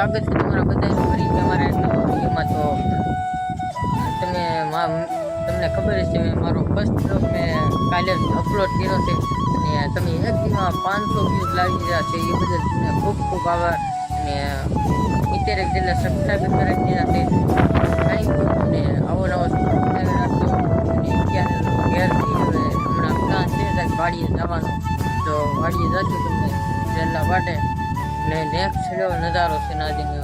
સ્વાગત છે તમારા બધાનું ફરી અમારા એક નવા વિડીયોમાં। તો તમને ખબર છે મેં મારો ફર્સ્ટ બ્લોગ મેં કાલે અપલોડ કર્યો છે અને તમે એક દિવસમાં 500 વ્યૂઝ લાવી દીધા છે, એ બદલ તમને ખૂબ ખૂબ આભાર। અને 70 જેટલા સબસ્ક્રાઈબર કરી દીધા છે, થેન્ક યુ। અને આવો નવો સબસ્ક્રાઈબર રાખજો। અને અત્યારે ઘેરથી હમણાં પ્લાન છે વાડીએ જવાનું, તો વાડીએ જશું તમને એટલા માટે। ને નેક્સ્ટ નજારો છે નાજીને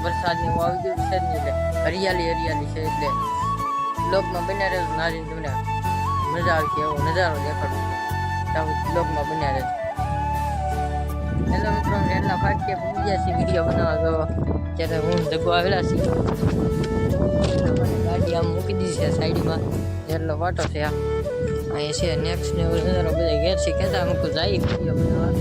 વરસાદની આવી ગયું છે ને, એટલે હરિયાળી છે, એટલે બ્લોગમાં બન્યા રહેજો। નાજીને તમને મજા આવશે એવો નજારો દેખાડું છું, બ્લોગમાં બન્યા રહેજો। હેલો મિત્રો, એટલા ફાટકે પહોંચી ગયા છીએ વિડીયો બનાવવા। તો ત્યારે હું જગો આવેલા છીએ, ગાડી આમ મૂકી દીધી છે સાઈડમાં, એટલો વાટો છે અહીંયા છે। નેક્સ્ટ ને નજારો બધા ઘેર છે કહેતા અમુક જાય વિડીયો બનાવવા।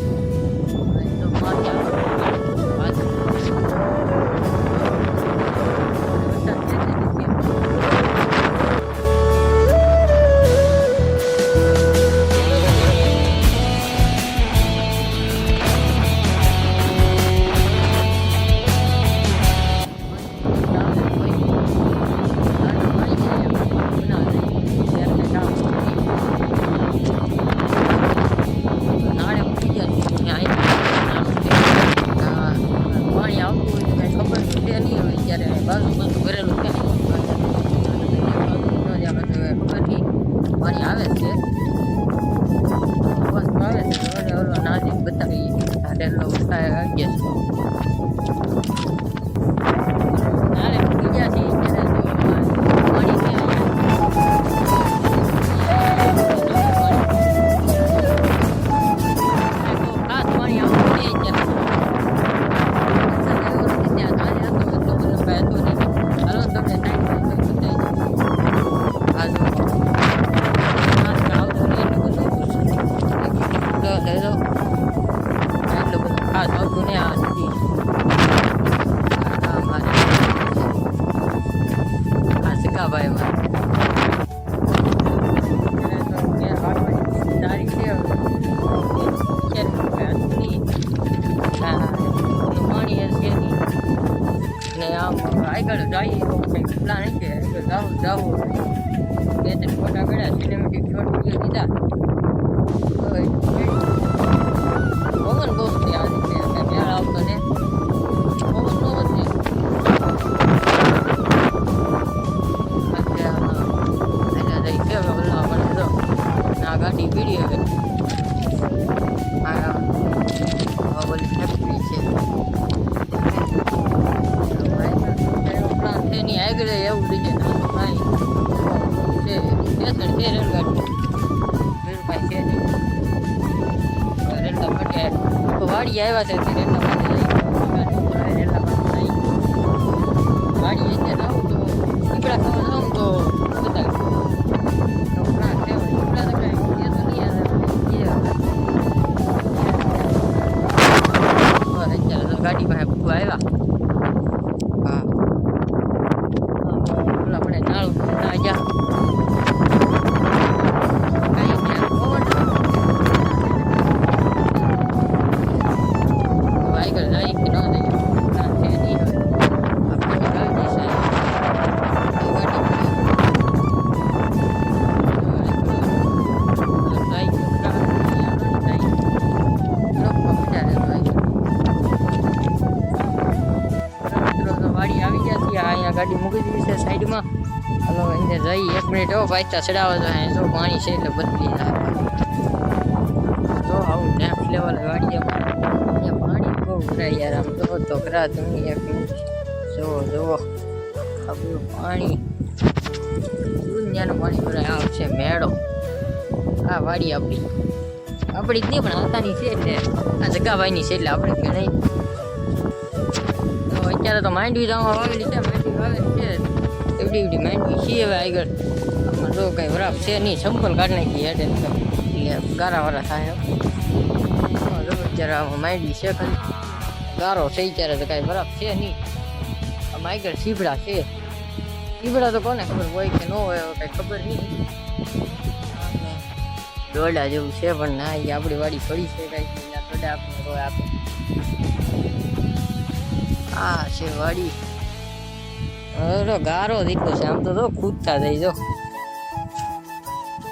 પાણી આવે છે, બસ આવે છે, ઓલો નાજી બતાવી આડેલો ઉઠાય ગયા છે। નારે બીજા છે ત્યારે તો પાણી છે, ખાસ પાણી આવતું નહીં ત્યારે આગળ જઈએ કંઈક પ્લાન છે, જવું 2-3 ફોટા પડ્યા, સિનેમેટિક શોટ વિડીયો દીધા। પવન બહુ છે આજે, મેળ આવતો ને પવન બહુ જ છે। આ ગાડી પીડી હવે બોલી ફેક્ટરી છે એની આગળ એવું લીધે નાનું ભાઈ છે, સ્ટેશન છે રેલગાડી વીરભાઈ છે નહીં રેલગા માટે વાડી આવ્યા છે, રેલગા માટે રેલગા માટે વાડી અત્યારે આવું તો દીપડા ખાવા જાઉં તો બતાવી પ્લાન છે દીપડા તો કઈ એ તો નહીં આવે અત્યારે ગાડી પાસે ભૂવા આવ્યા। ગાડી મૂકી દીધી છે સાઈડમાં, હાલો એને જઈ 1 મિનિટ એવો પાછા ચડાવવા જાય, જો પાણી છે એટલે બદલી જાય। તો આવું નેક્સ્ટ લેવલ વાડીમાં અહીંયા પાણી બહુ ભરાય યાર, આમ તો ખરા તમે 1 મિનિટ જુઓ આ બધું પાણી દુનિયાનું પાણી ભરાય। આ છે મેળો, આ વાડી આપણી જ નહીં પણ આવતાની છે, એટલે આ જગાભાઈની છે, એટલે આપણે કે નહીં। અત્યારે તો માંડવી જવા વાવેલી છે, માંડવી વાવેલી છે એવડી માંડવી છે। હવે આગળ આમાં જો કંઈ વરાપ છે નહીં, સંપલ કાઢી નાખી હેડે એટલે ગારાવાળા થાય। અત્યારે આમાં માંડવી છે, ખાલી ગારો છે, ત્યારે તો કાંઈ વરાપ છે નહીં। આમાં આગળ સીભડા છે, સીભડા તો કોને ખબર હોય કે ન હોય, હવે કંઈ ખબર નહીં। દોડા જેવું છે પણ ના, એ આપણી વાડી પડી છે કાંઈ દોડા આપણે રોય આપે। આ છે વાડી. અરે ગારો દીધો છે, આમ તો જો કૂદતા થઈ જો.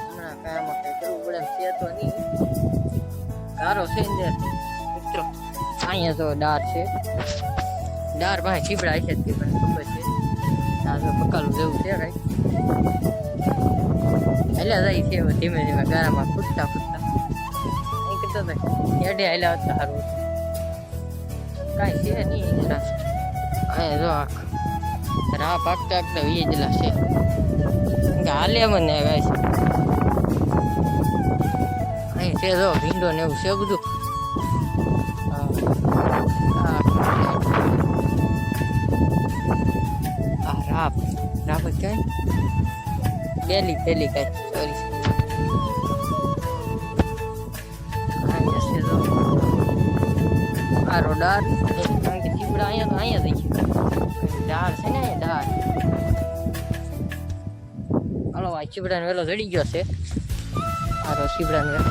હમણાં કામ કઈ કરવું પડે એમ છે તો નહીં. ગારો છે ને મિત્રો, અહીંયા તો ડાર છે. ડાર પાસે ચીબડા છે તે મને ખબર છે. આ તો બકાલું જેવું છે કઈ. એટલે જાય છે ધીમે ધીમે ગારામાં કૂદતા કૂદતા. અહીં કરતો એડે હાલ્યા હતા સારું. કાંઈ છે નહીં જરા. અહીંયા જો આખ રા પાકતા પાકતા વીજલા છે. હાલે મને ગાય છે. અહીં છે જો ભીંડો ને એવું છે બધું. રાપ રાપ કઈ પેલી કઈ સોરી. આ રોડાર કારણ કે ચીબડા અહીંયા થઈ ગયું. ડાળ છે ને ડાળ. હાલો આ ચીબડાને વેલો ચડી ગયો છે. આરો ચીબડાને વેલો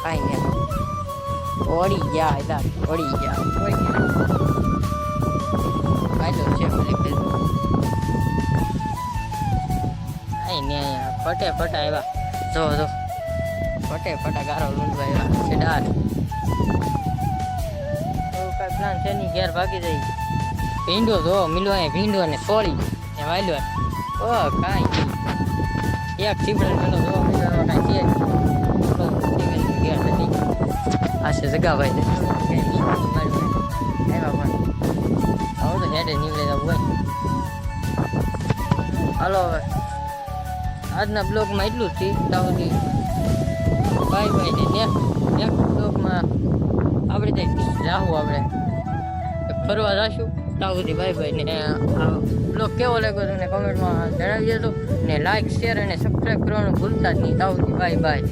કાંઈ નહીં ઓળી ગયા હતા. ઓળી ગયા ફાયદો છે પેલી કાંઈ નહીં. ફટે ફટા આવ્યા જો ફટે ફટા ગારો લૂંટવા આવ્યા છે ડાળ. કાંઈ પ્લાન છે નહીં, ઘેર ભાગી જાય. ભીંડો જો મિલો અહીંયા ભીંડો ને સોળી ને વાયલો. ઓ કાંઈ નહીં. એક ચીબડા પેલો જો મિલો કાંઈ છે ઘેર નથી. આ છે જગાભાઈ ને આવ્યા પણ આવું તો હેડે નીકળે હોય. હાલો હવે આજના બ્લોગમાં એટલું જ ત્યાં સુધી બાય બાય. ને નેક્સ્ટ બ્લોગમાં આપણે ત્યાં જાવું, આપણે ફરવા જઈશું. ત્યાં સુધી બાય બાય. ને આ બ્લોગ કેવો લાગ્યો તમને કમેન્ટમાં જણાવી દેજો. ને લાઈક શેર અને સબસ્ક્રાઈબ કરવાનું ભૂલતા જ નહીં. ત્યાં સુધી બાય બાય.